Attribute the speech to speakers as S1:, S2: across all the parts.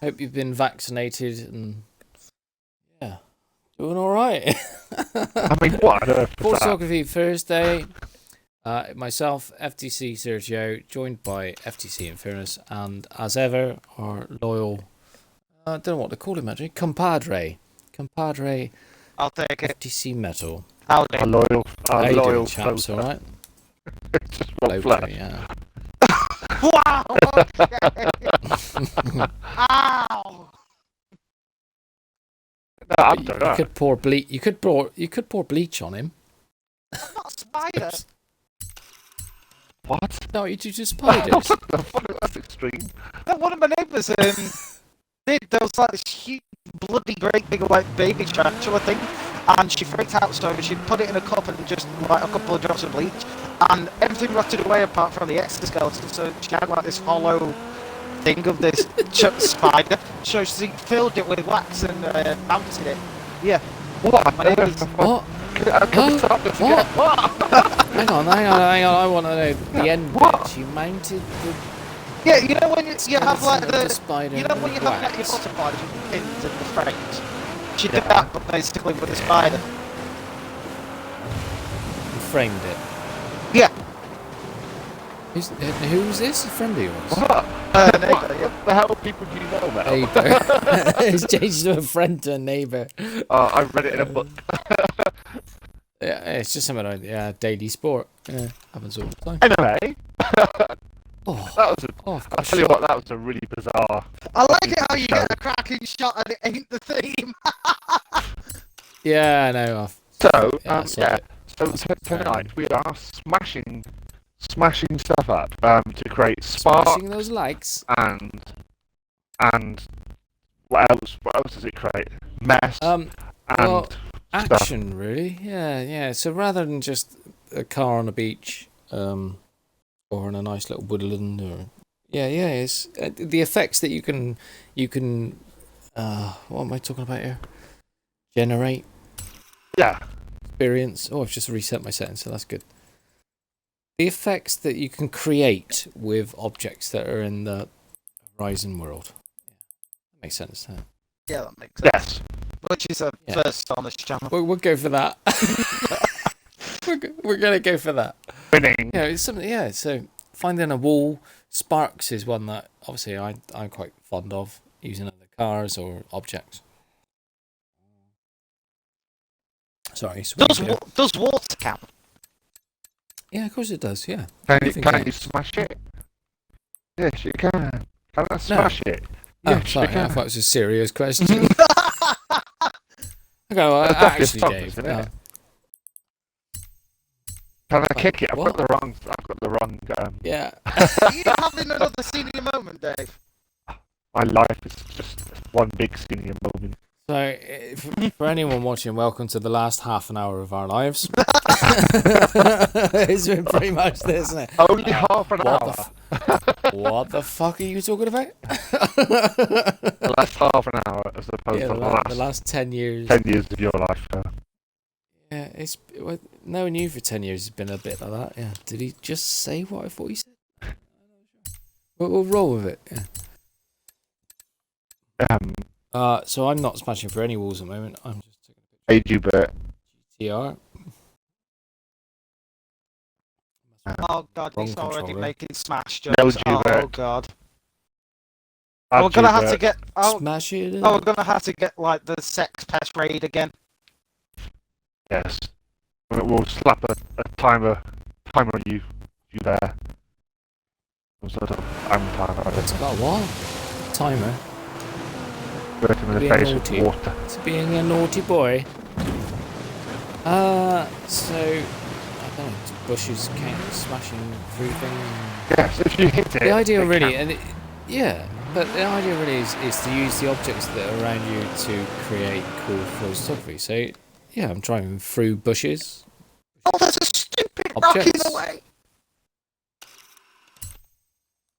S1: Hope you've been vaccinated and yeah, doing all right.
S2: I mean, what on earth was that?
S1: Forzatography Thursday. Myself, FTC Sergio, joined by FTC Infernus, and as ever, our loyal, I don't know what to call him actually, compadre.
S3: I'll take it.
S1: FTC Metal.
S3: Howdy.
S2: Our loyal,
S1: How you doing,
S2: loyal
S1: chaps? All right.
S2: Just one
S1: Okay,
S2: flesh.
S1: yeah.
S3: Wow! Okay. Ow!
S2: No, I'm
S1: You
S2: doing that.
S1: could pour bleach. You could pour bleach on him.
S3: I'm not a spider.
S2: What?
S1: No, you do just spiders.
S2: What the fuck? That's extreme.
S3: No, one of my neighbours there was like this huge, bloody, great big white baby tarantula thing, and she freaked out, so she put it in a cup and just like a couple of drops of bleach, and everything rotted away apart from the exoskeleton. So she had like this hollow thing of this spider. So she filled it with wax and mounted it. Yeah.
S2: What?
S3: My neighbours.
S1: What?
S2: Can we stop this again?
S1: What? Hang on. I want to know the end bit. You mounted the
S3: Yeah, you know when you have like
S1: skeleton of
S3: the
S1: spider
S3: you know when you
S1: with
S3: have like your
S1: wax.
S3: butterflies with the pins and the frames. She did
S2: Yeah.
S3: that, but basically with a spider.
S1: You framed it.
S3: Yeah.
S1: Who's this? A friend of yours?
S2: What?
S3: Neighbour,
S2: What
S3: yeah.
S2: the hell people do you know, Mel?
S1: Neighbour. It's changed to a friend to a neighbour.
S2: I read it in a book.
S1: Yeah, it's just something like daily sport. Yeah, happens all the time.
S2: Anyway,
S1: Oh,
S2: that was a,
S1: oh I've got
S2: I'll tell you
S1: shot.
S2: what, that was a really bizarre.
S3: I like it how you get a cracking shot and it ain't the theme.
S1: Yeah, I know.
S2: So,
S1: Yeah, I saw it.
S2: So tonight we are smashing stuff up to create spark
S1: Smashing those likes.
S2: and what else? What else does it create? Mess and
S1: Well,
S2: stuff.
S1: action, really. Yeah. So rather than just a car on a beach, or in a nice little woodland, or it's the effects that you can. What am I talking about here? Generate
S2: Yeah.
S1: experience. Oh, I've just reset my settings, so that's good. The effects that you can create with objects that are in the Horizon world. That makes sense. Huh?
S3: Yeah, that makes sense.
S2: Yes.
S3: Which is a
S1: Yeah.
S3: first on this channel.
S1: We'll go for that. we're gonna go for that.
S2: Winning.
S1: Yeah, it's something. Yeah, so finding a wall. Sparks is one that obviously I'm quite fond of using other cars or objects. Sorry.
S3: Does water count?
S1: Yeah, of course it does. Yeah.
S2: Can
S1: Everything
S2: you
S1: counts.
S2: smash it? Yes, you can. Can I smash it?
S1: Oh,
S2: Yes,
S1: sorry.
S2: you
S1: I
S2: can.
S1: thought it was a serious question. Okay, well,
S2: That's definitely
S1: actually,
S2: a
S1: Dave.
S2: song, isn't it? Can I kick it? I've
S1: What?
S2: got the wrong.
S1: Yeah.
S3: Are you having another senior moment, Dave?
S2: My life is just one big senior moment.
S1: So, for anyone watching, welcome to the last half an hour of our lives. It's been pretty much this, isn't it?
S2: Only half an
S1: what
S2: hour.
S1: What the fuck are you talking about?
S2: The last half an hour as opposed
S1: Yeah,
S2: to
S1: the last 10 years.
S2: 10 years of your life.
S1: Yeah, knowing you for 10 years has been a bit like that. Yeah. Did he just say what I thought he said? We'll roll with it. Yeah. So I'm not smashing for any walls at the moment. I'm just taking a
S2: Hey, Jubert.
S1: TR.
S3: Oh god,
S1: Wrong
S3: he's already
S1: controller.
S3: making smash
S2: No,
S3: jokes.
S2: Jubert.
S3: Oh god.
S2: Bad
S3: We're gonna have
S2: Jubert.
S3: to get. Oh,
S1: Smash it.
S3: we're gonna have to get like the sex pest raid again.
S2: Yes. We'll slap a timer on you there. Some sort of timer.
S1: It's about what? Timer.
S2: Burn him in the
S1: Being
S2: face
S1: naughty.
S2: with water.
S1: It's being a naughty boy. So I don't know. Bushes count smashing through things.
S2: Yes, if you hit it.
S1: The idea
S2: it
S1: really,
S2: counts.
S1: but the idea really is to use the objects that are around you to create cool photography. So yeah, I'm driving through bushes.
S3: Oh, there's a stupid rock in
S1: Objects.
S3: the way.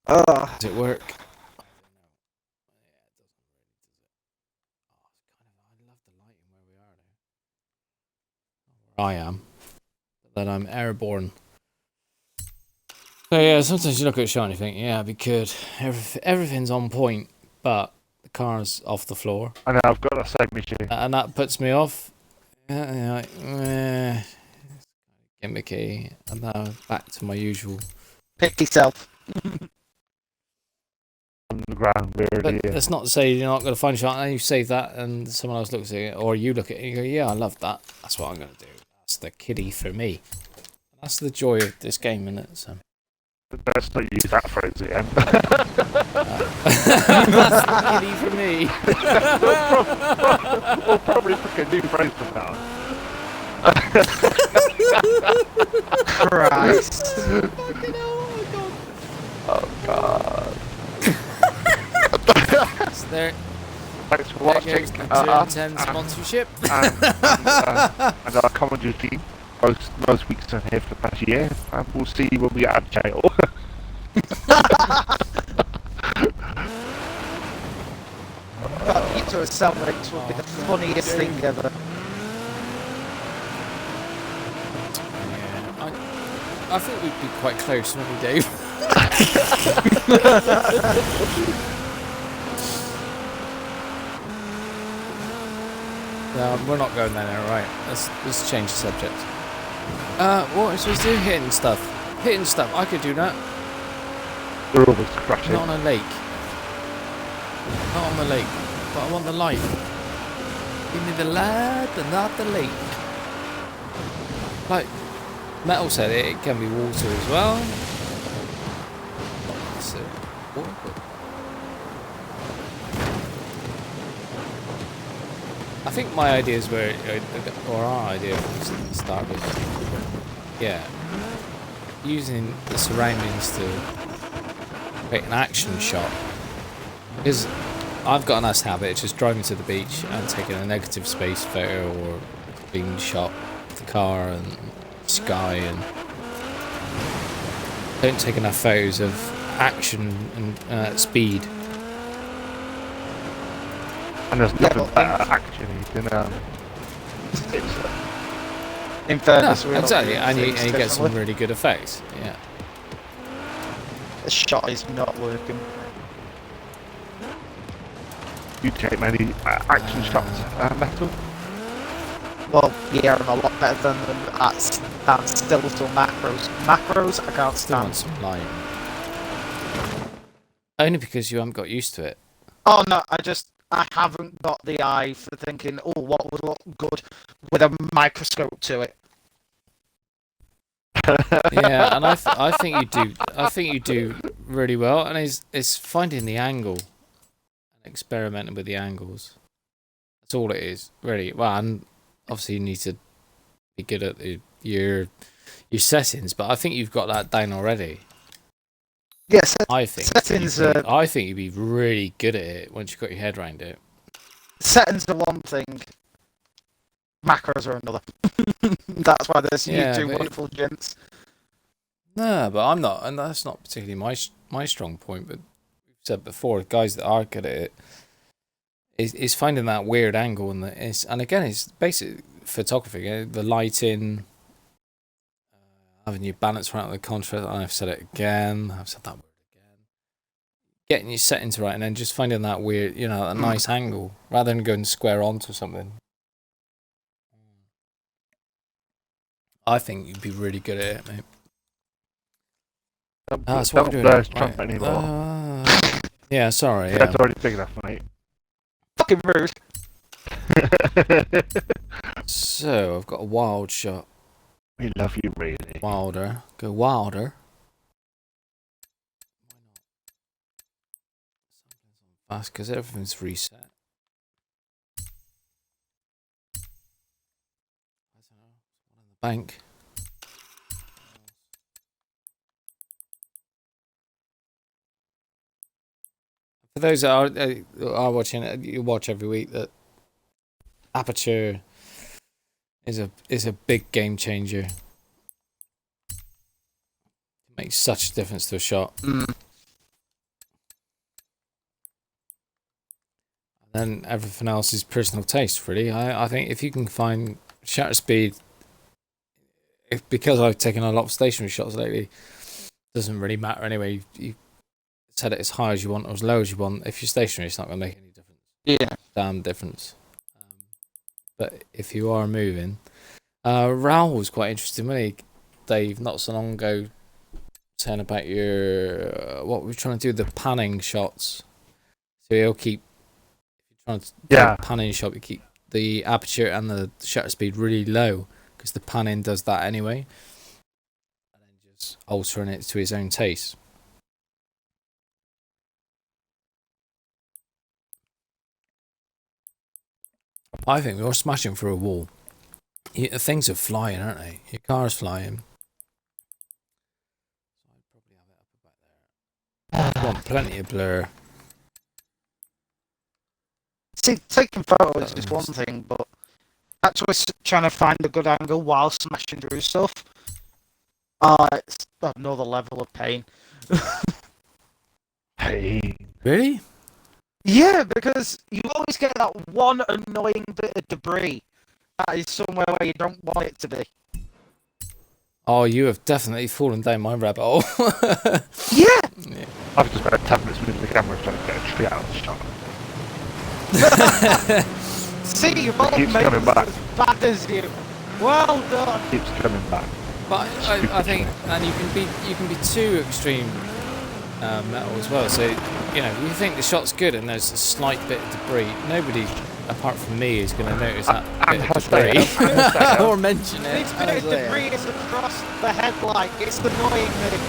S3: Ugh.
S1: Does it work? I am, but then I'm airborne. So yeah, sometimes you look at a shot and you think, yeah, it'd be good. Everything's on point, but the car's off the floor.
S2: I know, I've got the same issue.
S1: And that puts me off. Like, gimmicky. And now back to my usual.
S3: Pick yourself.
S2: On the ground,
S1: But
S2: really.
S1: that's not to say you're not going to find a shot and you save that and someone else looks at it, or you look at it and you go, yeah, I love that. That's what I'm going to do. That's the kiddie for me. That's the joy of this game, isn't it? So.
S2: Let's not use that phrase again.
S1: That's the kiddie for me.
S2: We'll probably pick a new phrase from now.
S3: Christ.
S1: Fucking hell,
S2: Oh God.
S1: so there
S2: Thanks for
S1: goes
S2: watching.
S1: the Turn 10 sponsorship.
S2: And our commentary team. Most weeks in here for the past year, and we'll see you when we get out of jail.
S3: You two cellmates would be the funniest thing ever.
S1: Yeah, I think we'd be quite close, wouldn't we, Dave? No, we're not going there now, right? Let's change the subject. What am I supposed to do? Hitting stuff. Hitting stuff. I could do that.
S2: They're always crashing.
S1: Not on a lake. Not on the lake. But I want the light. Give me the light and not the lake. Like Metal said, it can be water as well. Not necessarily water, but I think my ideas were, or our idea from the start was, yeah, using the surroundings to create an action shot. Because I've got a nice habit of just driving to the beach and taking a negative space photo or being shot of the car and sky, and don't take enough photos of action and speed.
S2: And there's nothing better actually than
S3: In fairness,
S1: No,
S3: we're not
S1: exactly,
S3: doing
S1: and you
S3: things
S1: get some
S3: differently.
S1: really good effects. Yeah.
S3: The shot is not working.
S2: you take many action shots, Metal.
S3: Well, yeah, I'm a lot better than them at still macros. Macros, I can't
S1: Still want
S3: stand.
S1: some light. Only because you haven't got used to it.
S3: Oh no, I haven't got the eye for thinking, oh, what would look good with a microscope to it.
S1: Yeah, and I think you do. I think you do really well, and it's finding the angle and experimenting with the angles. That's all it is, really. Well, and obviously you need to be good at your settings, but I think you've got that down already.
S3: Yes,
S1: I think
S3: settings.
S1: I think you'd be really good at it once you've got your head around it.
S3: Settings are one thing. Macros are another. That's why there's you
S1: Yeah,
S3: two
S1: but
S3: wonderful gents.
S1: No, but I'm not, and that's not particularly my strong point. But we've said before, guys that are good at it is finding that weird angle, and again, it's basic photography, the lighting, having your balance right on the contrast. I've said it again. I've said that word again. Getting your settings right, and then just finding that weird, a nice angle rather than going square onto something. I think you'd be really good at it, mate. That's what we're doing.
S2: Trump anymore.
S1: Yeah, sorry.
S2: That's
S1: Yeah.
S2: already big enough, mate.
S3: Fucking rude.
S1: So I've got a wild shot.
S2: We love you, really.
S1: Wilder. Go wilder. Why not? Fast, because everything's reset. I don't know. One in the bank. For those that are watching it, you watch every week, that aperture is a big game changer. It makes such a difference to a shot.
S3: Mm.
S1: And then everything else is personal taste, really. I think if you can find shutter speed, because I've taken a lot of stationary shots lately, doesn't really matter anyway. You set it as high as you want or as low as you want. If you're stationary, it's not going to make any difference.
S3: Yeah.
S1: Damn difference. But if you are moving, Raoul was quite interesting, wasn't he, Dave, not so long ago, saying about your what we're trying to do, the panning shots. So he'll keep trying to do a panning shot. You keep the aperture and the shutter speed really low because the panning does that anyway, and then just altering it to his own taste. I think we're smashing through a wall. Things are flying, aren't they? Your car's flying. I want plenty of blur.
S3: See, taking photos is one thing, but actually trying to find a good angle while smashing through stuff, it's another level of pain.
S2: Hey.
S1: Really?
S3: Yeah, because you always get that one annoying bit of debris that is somewhere where you don't want it to be.
S1: Oh, you have definitely fallen down my rabbit hole.
S3: Yeah!
S2: I've just spent 10 minutes moving the camera trying to get a tree out of the shot.
S3: See, you've all
S2: keeps
S3: made
S2: coming
S3: it
S2: back.
S3: as bad as you. Well done!
S2: Keeps coming back.
S1: But I think, and you can be too extreme metal as well. So you know, you think the shot's good, and there's a slight bit of debris. Nobody, apart from me, is going to notice that bit of debris or mention it.
S3: This bit of debris is across the headlight. It's annoying me.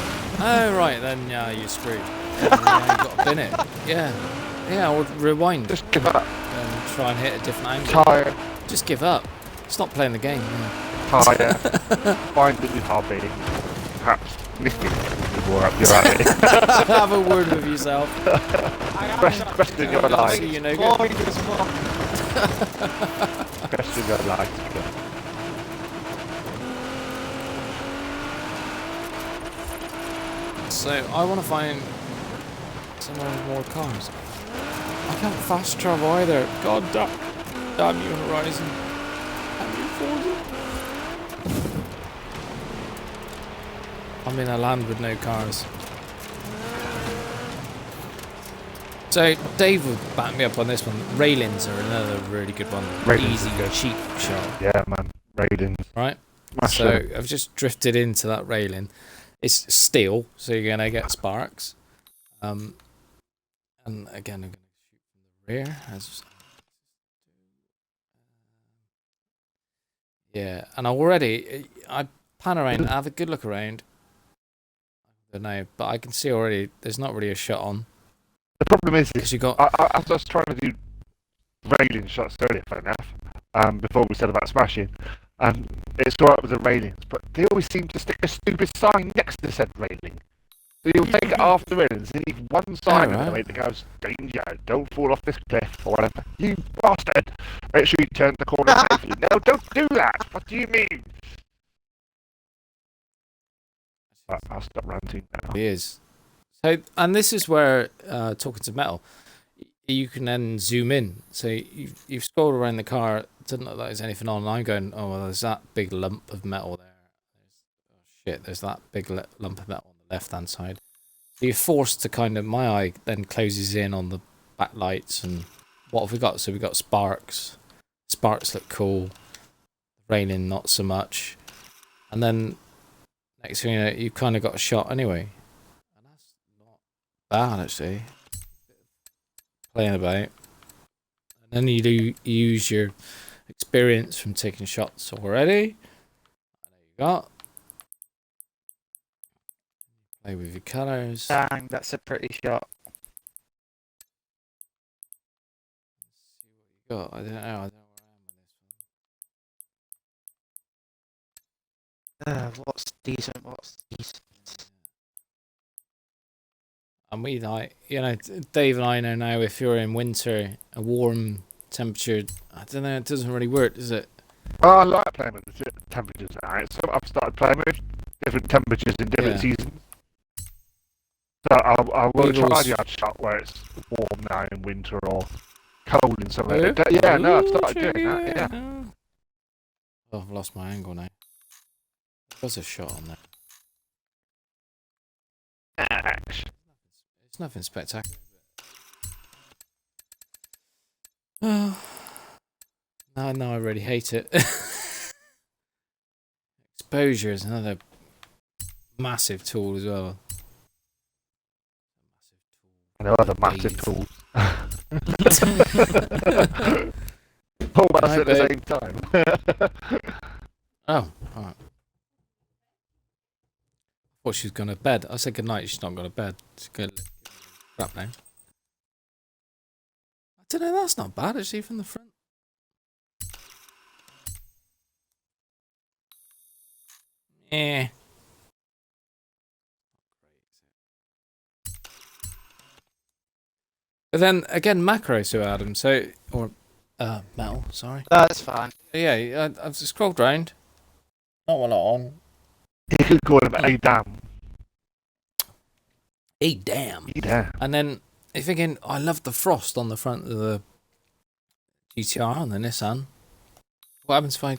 S1: Oh right, then yeah, you're screwed. You've got to bin it. Yeah, or rewind.
S2: Just give up.
S1: And try and hit a different angle.
S2: Tired.
S1: Just give up. Stop playing the game. Yeah.
S2: Tired. Find a new hobby. Perhaps knitting would be more up your alley.
S1: Have a word with yourself.
S2: Question your life.
S1: See you no good.
S2: Question your life.
S1: So I want to find somewhere with more cars. I can't fast travel either. God damn you, Horizon. Damn you, Forza. I'm in a land with no cars. So Dave would back me up on this one. Railings are another really good one.
S2: Railings
S1: Easy,
S2: good.
S1: cheap shot.
S2: Yeah, man. Railings.
S1: Right?
S2: Smash
S1: So
S2: them.
S1: I've just drifted into that railing. It's steel, so you're gonna get sparks. And again, I'm gonna shoot from the rear. Yeah, and I pan around, have a good look around. I don't know, but I can see already there's not really a shot on.
S2: The problem is,
S1: Because you got
S2: I was trying to do railing shots earlier, fair enough, before we said about smashing, and it's alright with the railings, but they always seem to stick a stupid sign next to said railing. So you'll take it off the railings and leave one sign in the way that goes, danger, don't fall off this cliff, or whatever. You bastard! Make sure you turn the corner safely. No, don't do that! What do you mean? I'll stop ranting now.
S1: it is. So, and this is where talking to metal, you can then zoom in. So you've scrolled around the car. It doesn't look like there's anything on. And I'm going, oh well, there's that big lump of metal there. There's that big lump of metal on the left hand side. So you're forced to kind of, my eye then closes in on the backlights and what have we got? So we've got sparks. Sparks look cool. Raining not so much. And then next thing you know, you've kind of got a shot anyway. And that's not bad actually. Playing about. And then you do use your experience from taking shots already. And there you go. Play with your colours.
S3: Dang, that's a pretty shot.
S1: See what you got. I don't know where I am with this one.
S3: What's decent?
S1: And we like, you know, Dave and I know now if you're in winter, a warm temperature, I don't know, it doesn't really work, does it?
S2: Oh, I like playing with the temperatures now. So I've started playing with different temperatures in different seasons. So I will try the odd shot where it's warm now in winter or cold in summer. Yeah, no, I've started doing that, yeah.
S1: Oh, I've lost my angle now. There's a shot on there. It's nothing spectacular. Oh, no, I really hate it. Exposure is another massive tool as well.
S2: Another massive
S1: Bathe.
S2: tool. All
S1: Good
S2: that's
S1: night,
S2: at the
S1: babe.
S2: same time.
S1: Oh, alright. Thought she was going to bed. I said goodnight, she's not going to bed. She's going to crap now. I don't know, that's not bad actually from the front. Eh. But then again, macro to Adam, so or metal, sorry.
S3: That's fine.
S1: Yeah, I've scrolled round. Not one on.
S2: You could call him a damn.
S1: Hey, damn.
S2: Yeah.
S1: And then you're thinking, I love the frost on the front of the GTR and the Nissan. What happens if I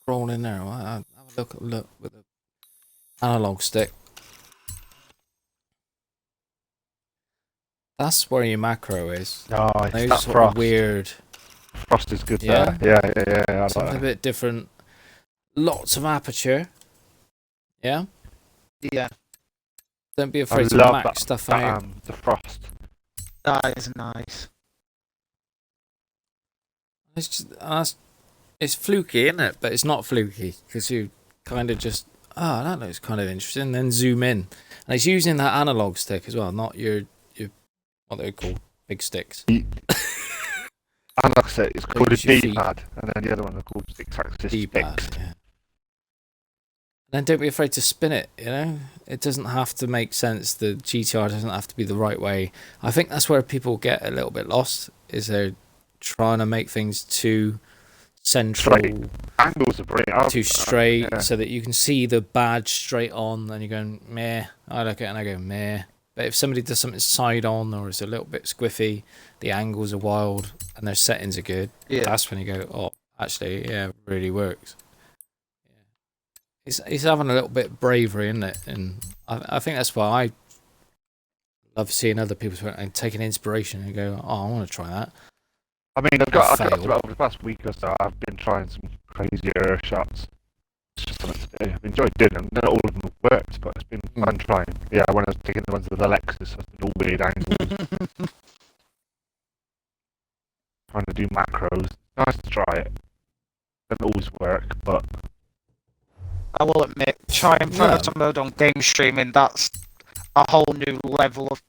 S1: scroll in there? Well, I'll have a look with the analog stick. That's where your macro is.
S2: Oh, it's
S1: Those
S2: that
S1: sort
S2: frost.
S1: of weird,
S2: Frost is good
S1: Yeah.
S2: there. Yeah. I like
S1: something a
S2: that.
S1: bit different. Lots of aperture. Yeah?
S3: Yeah,
S1: Don't be
S2: I
S1: afraid to
S2: love
S1: max
S2: that,
S1: stuff out.
S2: the frost.
S3: that is nice.
S1: It's just, it's fluky, isn't it? But it's not fluky because you kind of just, that looks kind of interesting. Then zoom in, and it's using that analog stick as well, not your what they're called big sticks.
S2: And like I said, it's called a
S1: Use your feet.
S2: D-pad, and then the other one are called six-axis
S1: D-pad,
S2: sticks.
S1: yeah. And then don't be afraid to spin it. You know, it doesn't have to make sense. The GTR doesn't have to be the right way. I think that's where people get a little bit lost. Is they're trying to make things too central.
S2: Straight. Angles are brilliant.
S1: Too straight
S2: yeah.
S1: so that you can see the badge straight on and you're going meh. I look at it and I go meh. But if somebody does something side on or it's a little bit squiffy, the angles are wild and their settings are good,
S3: Yeah.
S1: that's when you go, oh, actually, yeah, it really works. It's having a little bit of bravery, isn't it? And I think that's why I love seeing other people and taking inspiration and go, oh, I want to try that.
S2: I mean, I've got
S1: fail.
S2: to it over the past week or so. I've been trying some crazier shots. It's just something to do. I've enjoyed doing them. Not all of them have worked, but it's been fun trying. Yeah, when I was taking the ones with the Lexus, I've been all weird angles. Trying to do macros. Nice to try it. Doesn't always work, but
S3: I will admit, trying photo mode on game streaming, that's a whole new level of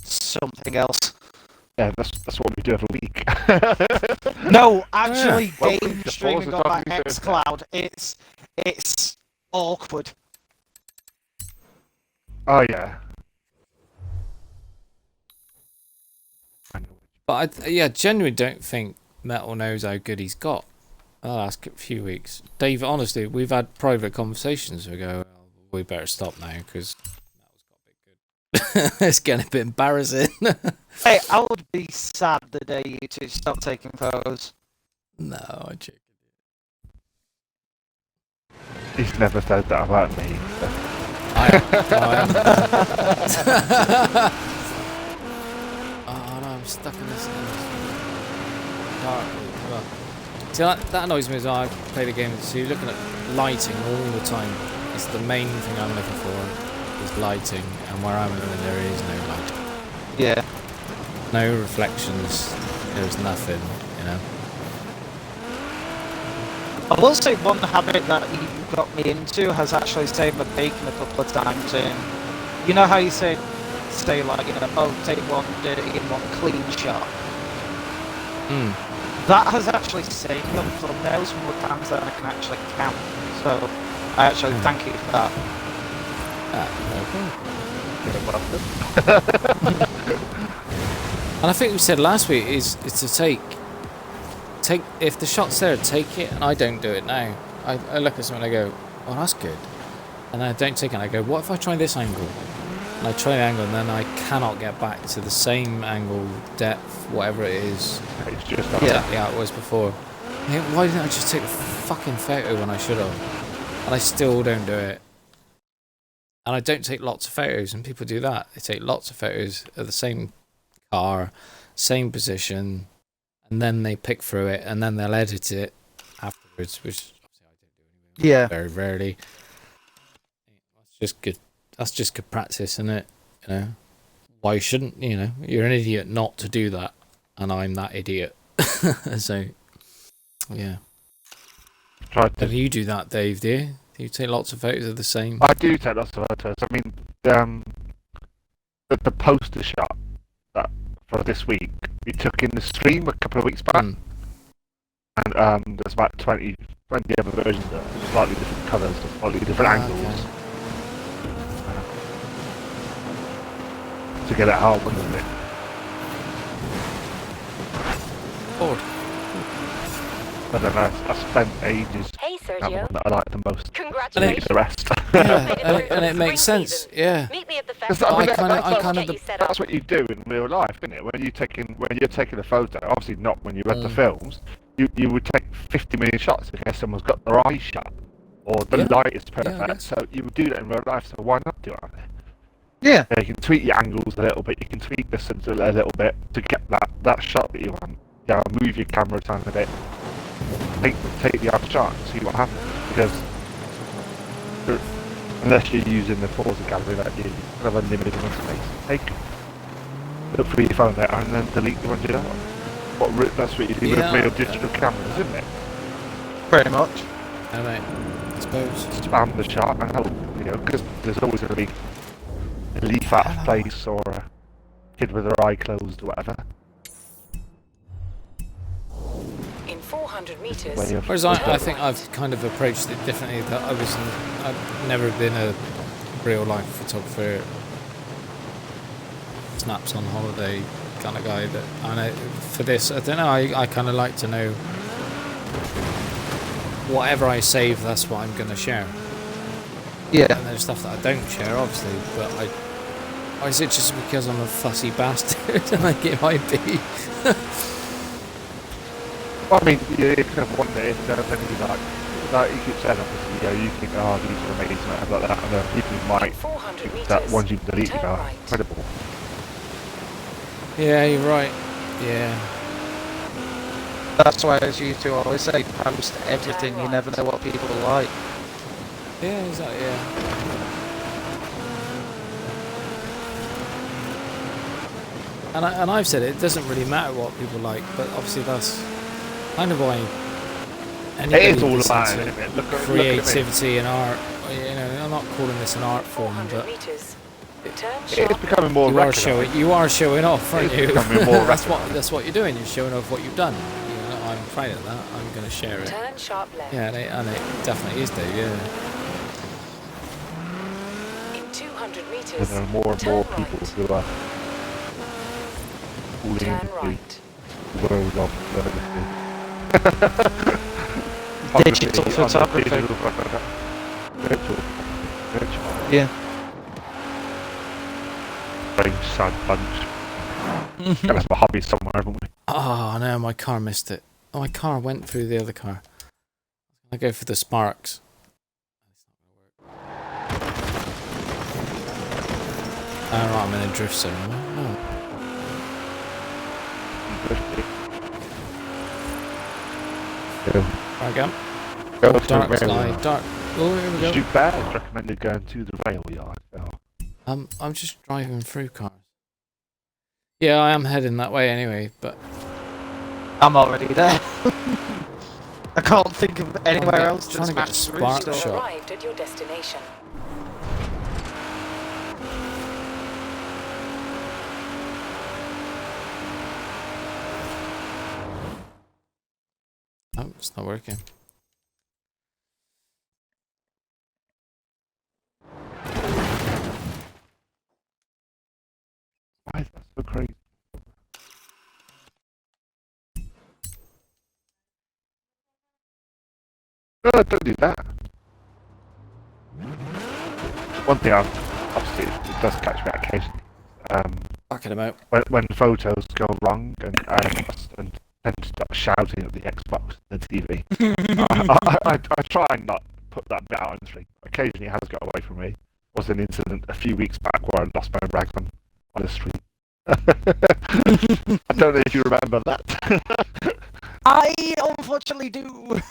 S3: something else.
S2: yeah, that's what we do every week.
S3: No, actually,
S2: Welcome
S3: game
S2: to
S3: streaming on my
S2: Forzatography Thursday.
S3: xCloud, it's awkward.
S2: Oh yeah.
S1: But I genuinely don't think Metal knows how good he's got. The last few weeks, Dave. Honestly, we've had private conversations. We go, well, we better stop now because Metal's got a bit good. It's getting a bit embarrassing.
S3: Hey, I would be sad the day you two stop taking photos.
S1: No, I joke.
S2: He's never said that about me. So.
S1: I am. Oh no, I'm stuck in this dark. Well, see, that annoys me as well. I play the game, so you're looking at lighting all the time. It's the main thing I'm looking for, is lighting, and where I'm living there is no light.
S3: Yeah.
S1: No reflections, there's nothing, you know.
S3: I will say one habit that you got me into has actually saved my bacon a couple of times. You know how you say like, you know, oh, take one dirty and one clean shot? That has actually saved me on thumbnails more times than I can actually count. So, I actually thank you for that.
S2: You're welcome.
S1: And I think we said last week is to take if the shot's there, take it, and I don't do it now. I look at something and I go, oh, that's good, and I don't take it and I go, what if I try this angle? And I try the angle and then I cannot get back to the same angle, depth, whatever it is,
S2: It's just
S1: exactly how it was before. I think, why didn't I just take the fucking photo when I should have? And I still don't do it. And I don't take lots of photos, and people do that. They take lots of photos of the same car, same position, and and then they pick through it, and then they'll edit it afterwards, which obviously I don't do
S3: Yeah.
S1: very rarely. That's just good. That's just good practice, isn't it? You know, why shouldn't you know? You're an idiot not to do that, and I'm that idiot. So, yeah.
S2: Tried
S1: Do
S2: to.
S1: you do that, Dave? Do you? Do you take lots of photos of the same?
S2: I do take lots of photos. I mean, the poster shot that for this week we took in the stream a couple of weeks back, and there's about 20 other versions of it, slightly different colours, slightly different angles.
S1: Okay.
S2: To get it out, wasn't it?
S1: Lord.
S2: I don't know. I spent ages.
S4: Hey,
S2: That one
S4: Sergio.
S2: that I like the most.
S4: Congratulations.
S2: The rest.
S1: Yeah, and it makes
S4: Spring
S1: sense.
S4: season.
S1: Yeah.
S4: Meet me at the
S2: Because,
S4: festival.
S2: I mean,
S1: I kinda-
S4: I'll
S1: kinda
S4: get
S1: the-
S4: you set up.
S2: That's what you do in real life, isn't it? When you're taking a photo, obviously not when you read the films, you would take 50 million shots in case someone's got their eye shut or the
S1: Yeah.
S2: light is
S1: Yeah, I
S2: perfect.
S1: guess.
S2: So you would do that in real life. So why not do it on there?
S3: Yeah.
S2: You can tweak your angles a little bit. You can tweak this a little bit to get that shot that you want. Yeah, move your camera down a bit. Take the other shot and see what happens. Because unless you're using the Forza gallery, that you have unlimited amount of space. Look through your phone later and then delete the ones you don't want. That's what you do
S1: Yeah.
S2: with real digital cameras, isn't it?
S3: Pretty much.
S1: Oh, mate. I suppose.
S2: Spam the shot and hope, because there's always going to be a leaf out of place or a kid with their eye closed or whatever.
S4: In 400 meters.
S2: Where you're-
S1: Whereas I think I've kind of approached it differently. That I've never been a real life photographer, snaps on holiday kind of guy. For this, I don't know. I kind of like to know whatever I save, that's what I'm going to share.
S3: Yeah.
S1: And there's stuff that I don't share, obviously, but or is it just because I'm a fussy bastard? Like it might be.
S2: Well, I mean, you kind of wonder if there's anything like you keep saying, obviously, you think, oh, these are amazing, and like that, and then people might
S4: 400
S2: think
S4: meters.
S2: that ones you've deleted
S4: Turn
S2: are
S4: right.
S2: incredible.
S1: Yeah, you're right. Yeah.
S3: That's why, as you two always say, post everything. You never know what people are like.
S1: Yeah, exactly, yeah. And I've said it doesn't really matter what people like, but obviously that's kind of why
S2: It is all
S1: listens
S2: about
S1: to
S2: it, isn't it? Look at me.
S1: creativity and art. You know, I'm not calling this an art form,
S4: 400
S1: but
S4: meters. Turn
S2: It's
S4: sharp.
S2: becoming more recognised.
S1: you are showing off, aren't
S2: It's
S1: you?
S2: becoming more
S1: that's what you're doing. You're showing off what you've done. You know, I'm proud of that. I'm going to share it.
S4: Turn sharp left.
S1: Yeah, and it definitely is, Dave. Yeah.
S4: In 200
S2: And
S4: meters.
S2: there are more and
S4: Turn
S2: more
S4: right.
S2: people who are falling
S4: Turn
S2: into
S4: right.
S2: the world of photography
S3: Digital
S2: on the
S3: photography.
S2: digital virtual.
S3: Yeah.
S2: Very sad bunch. Got us a hobby somewhere, haven't we?
S1: Oh no, my car missed it. Oh, my car went through the other car. I go for the sparks. Oh, right, I'm in a drift zone. Oh. Right again.
S2: Go to
S1: Dark
S2: the
S1: sky,
S2: rail
S1: dark. Oh, here we
S2: yard.
S1: go.
S2: Too bad. Recommended going to the rail yard. Oh.
S1: I'm just driving through cars. Yeah, I am heading that way anyway, but
S3: I'm already there. I can't think of anywhere else to
S1: trying to get
S3: smash
S1: the
S3: through
S1: spark
S3: stuff.
S1: shot.
S4: Arrived at your destination.
S1: oh, it's not working.
S2: Why is that so crazy? No, don't do that. One thing obviously it does catch me occasionally.
S1: Backing him out.
S2: When photos go wrong and tend to start shouting at the Xbox and the TV. I try and not put that bit out on the stream. Occasionally it has got away from me. Was an incident a few weeks back where I lost my rag on the street. I don't know if you remember that.
S3: I unfortunately do.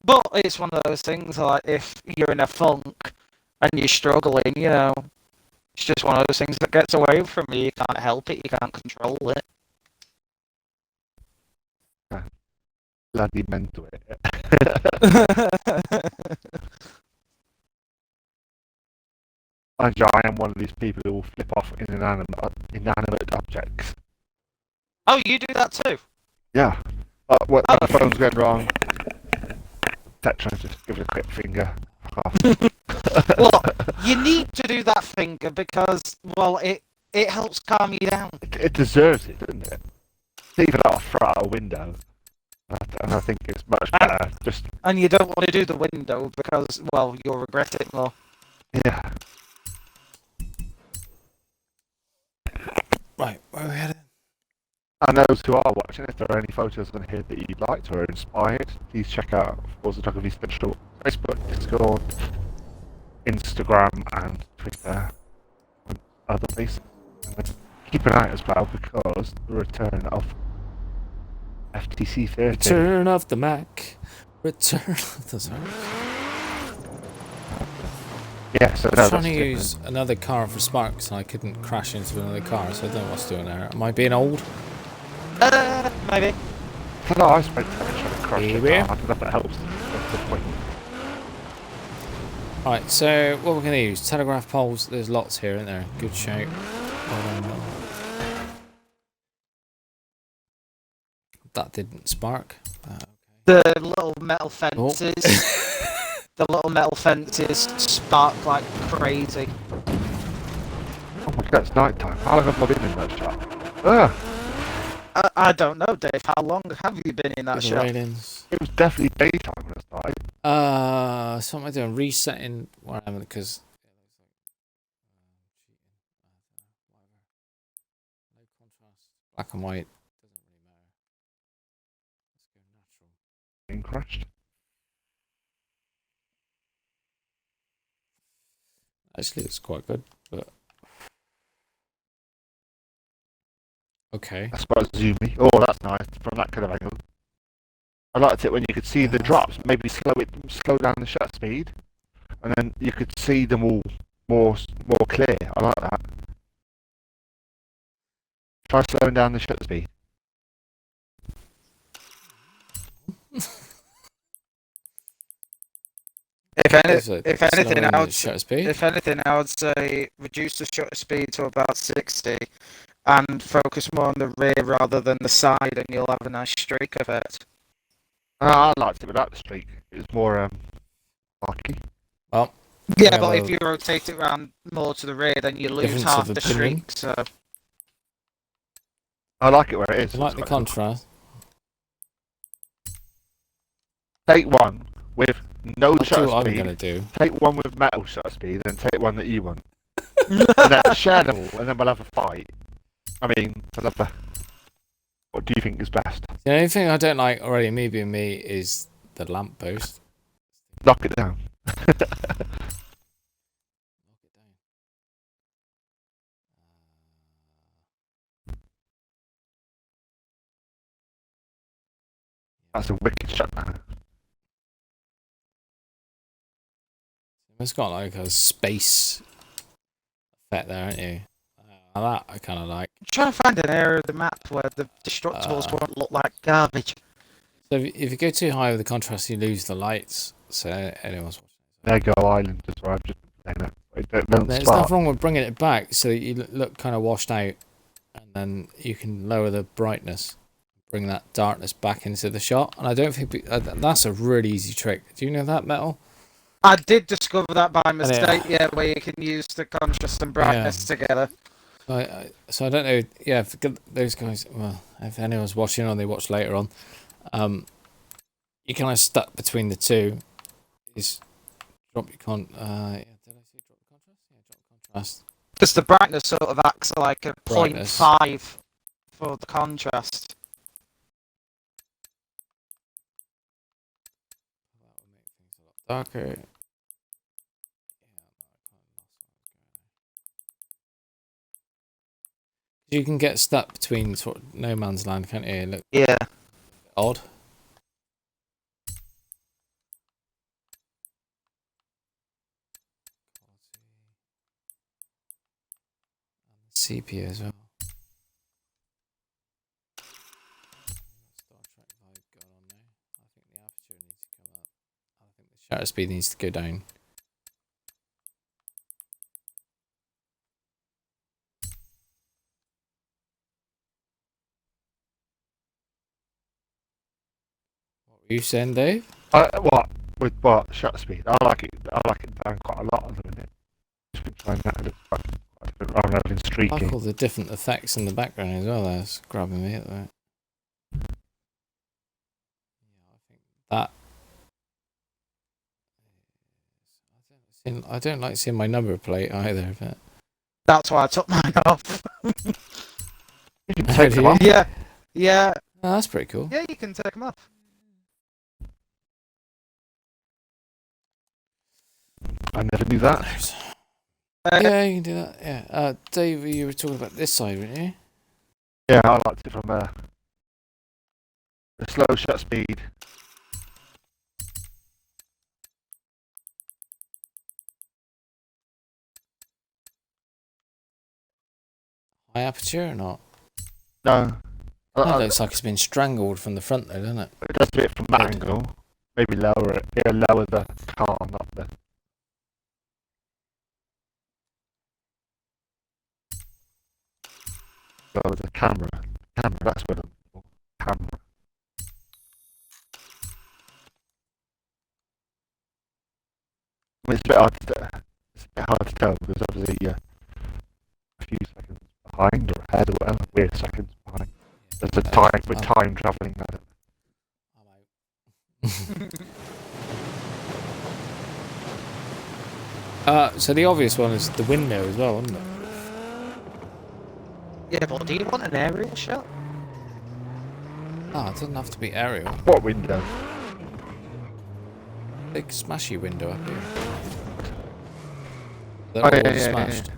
S3: But it's one of those things, like, if you're in a funk and you're struggling, it's just one of those things that gets away from you. You can't help it, you can't control it.
S2: Bloody mental it. I am one of these people who will flip off inanimate objects.
S3: Oh, you do that too?
S2: Yeah. When
S3: Oh.
S2: the phone's going wrong, Tetra just give it a quick finger. Fuck off.
S3: Well, you need to do that finger because, well, it helps calm you down.
S2: It deserves it, doesn't it? Even I'll throw out a window. And I think it's much better.
S3: And you don't want to do the window because, well, you'll regret it more.
S2: Yeah.
S1: Right, where are we headed?
S2: And those who are watching, if there are any photos on here that you liked or are inspired, please check out Forzatography Central, Facebook, Discord, Instagram, and Twitter, and other places. And then keep an eye as well because the return of FTC Thursday.
S1: Return of the Mac. Return of the Mac.
S2: Yeah, so
S1: I was trying to use another car for sparks and I couldn't crash into another car, so I don't know what's doing there. Am I being old?
S3: Maybe.
S2: No, I spent time trying to crush it.
S1: Maybe.
S2: I don't know if that helps. That's the point.
S1: Right, so what we're going to use? Telegraph poles. There's lots here, isn't there? Good shape. Well done. That didn't spark.
S3: The little metal fences. The little metal fences spark like crazy.
S2: Oh my god, it's night time. How long have I been in that shop?
S3: I don't know, Dave. How long have you been in that shop?
S1: Railings.
S2: It was definitely daytime when I started.
S1: So what am I doing? Resetting where I am because no contrast. Black and white doesn't really matter. Let's go natural.
S2: Being crushed.
S1: Actually, it's quite good, but okay.
S2: I suppose zoomy. Oh, that's nice from that kind of angle. I liked it when you could see the drops. Maybe slow down the shutter speed, and then you could see them all more clear. I like that. Try slowing down the shutter speed.
S3: If anything, I would
S1: shutter speed.
S3: If anything, I would say reduce the shutter speed to about 60 and focus more on the rear rather than the side, and you'll have a nice streak effect.
S2: I liked it without the streak. It was more archy.
S1: Well,
S3: yeah, but if you rotate it around more to the rear, then you lose
S1: difference
S3: half
S1: of
S3: the
S1: opinion.
S3: streak. So
S2: I like it where it is.
S1: I like the contrast.
S2: Take one with no
S1: I'll do
S2: shutter
S1: what I'm
S2: speed.
S1: gonna do.
S2: Take one with metal shutter speed, and take one that you want. And then share them all, and then we'll have a fight. I mean, what do you think is best?
S1: The only thing I don't like already, me being me, is the lamp post.
S2: Knock it down. That's a wicked shot, man.
S1: It's got like a space effect there, aren't you? That I kind of like.
S3: I'm trying to find an area of the map where the destructibles won't look like garbage.
S1: So if you go too high with the contrast, you lose the lights. So anyone's watching.
S2: There go Island as well. Just saying that.
S1: There's nothing wrong with bringing it back so that you look kind of washed out, and then you can lower the brightness, bring that darkness back into the shot. And I don't think that's a really easy trick. Do you know that, Metal?
S3: I did discover that by mistake, where you can use the contrast and brightness together.
S1: So I don't know. Yeah, if those guys. Well, if anyone's watching or they watch later on, you kind of stuck between the two. Is drop your did I say drop contrast? Yeah, drop contrast.
S3: Because the brightness sort of acts like a
S1: Brightness.
S3: 0.5 for the contrast.
S1: That would make things a lot darker. You can get stuck between sort of no man's land, can't you? Look
S3: Yeah.
S1: odd. CPU as well. Star Trek vibe going on there. I think the aperture needs to come up. I think the shutter speed needs to go down. What were you saying, Dave?
S2: What? With what? Shutter speed? I like it down quite a lot at the minute. Just been trying that. It looks quite different rather than having
S1: I
S2: streaky.
S1: like all the different effects in the background as well. That's grabbing me at that. Yeah, I think that. I don't like seeing my number plate either. But
S3: That's why I took mine off.
S2: You can take them off.
S3: Yeah. Yeah.
S1: oh, that's pretty cool.
S3: Yeah, you can take them off.
S2: I never knew that.
S1: Yeah, you can do that. Yeah. Dave, you were talking about this side, weren't you?
S2: Yeah, I liked it from the slow shutter speed.
S1: High aperture or not?
S2: No.
S1: That looks like it's been strangled from the front, though, doesn't it?
S2: It does do it from that
S1: Good.
S2: angle. Maybe lower it. Yeah, lower the car, not the. Lower the camera. Camera, that's what I'm. Camera. I mean, it's a bit hard to tell because obviously you're a few seconds behind or ahead or whatever. We're seconds behind. There's a time with time travelling.
S1: So the obvious one is the window as well, isn't it?
S3: Yeah, but do you want an aerial shot?
S1: It doesn't have to be aerial.
S2: What window?
S1: Big smashy window up here. They're
S2: Oh,
S1: all
S2: yeah, yeah,
S1: smashed.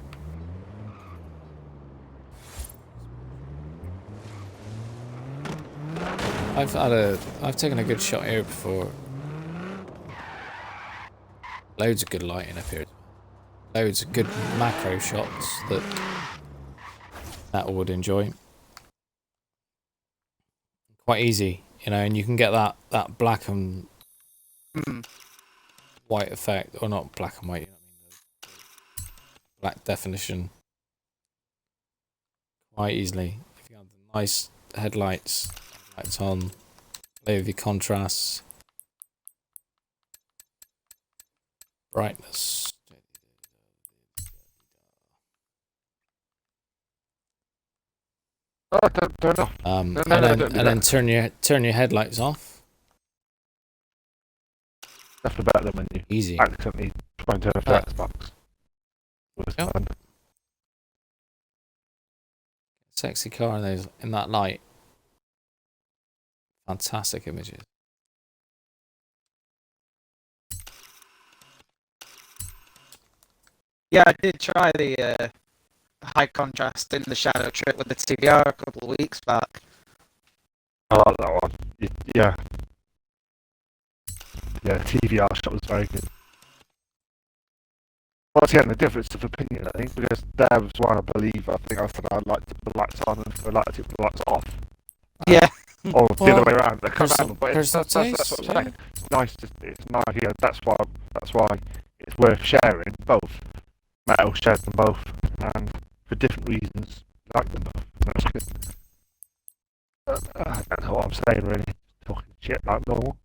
S1: I've taken a good shot here before. Loads of good lighting up here. Loads of good macro shots that would enjoy. Quite easy, and you can get that black and white effect, or not black and white, the black definition quite easily. If you have the nice headlights on, play with your contrasts, brightness.
S2: Oh, don't know.
S1: And
S2: no,
S1: then
S2: don't do
S1: and then
S2: that.
S1: turn your headlights off.
S2: That's the better than when you
S1: Easy.
S2: accidentally try and turn off the Xbox. Worst
S1: Yep.
S2: time.
S1: Sexy car in that light. Fantastic images.
S3: Yeah, I did try the high contrast in the shadow trick with the TVR a couple of weeks back.
S2: I like that one. Yeah. Yeah, TVR shot was very good. Once again, the difference of opinion, I think, because there was one I believe, I think I said I'd like to put the lights on and I like to put the lights off.
S3: Yeah.
S2: Or the
S1: Well,
S2: other way around. They come
S1: personal-
S2: out, but
S1: personal
S2: that's what I'm
S1: taste,
S2: saying. It's nice. It's nice. Yeah, that's why it's worth sharing both. Metal shares them both, and for different reasons, like them both. That's good. I don't know what I'm saying really. Talking shit like normal.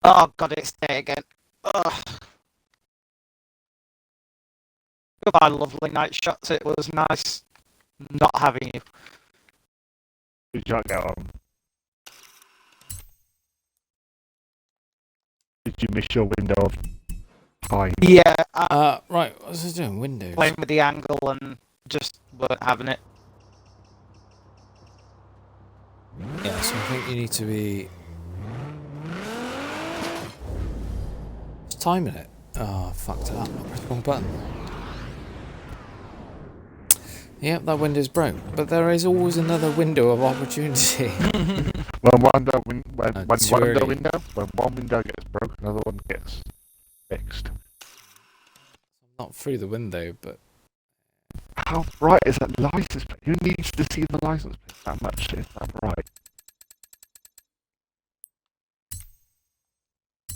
S3: Oh god, it's day again. Ugh. Goodbye, lovely night shots. It was nice not having you.
S2: Did you not get on? Did you miss your window of time?
S3: Yeah, I
S1: Right, what's it doing? Windows.
S3: playing with the angle and just weren't having it.
S1: Yeah, so I think you need to be just timing it. Oh, I fucked it up. I pressed the wrong button. Yep, that window's broke, but there is always another window of opportunity.
S2: When one
S1: Too early.
S2: window gets broken, another one gets fixed.
S1: Not through the window, but
S2: How bright is that license plate? Who needs to see the license plate that much? Is that bright?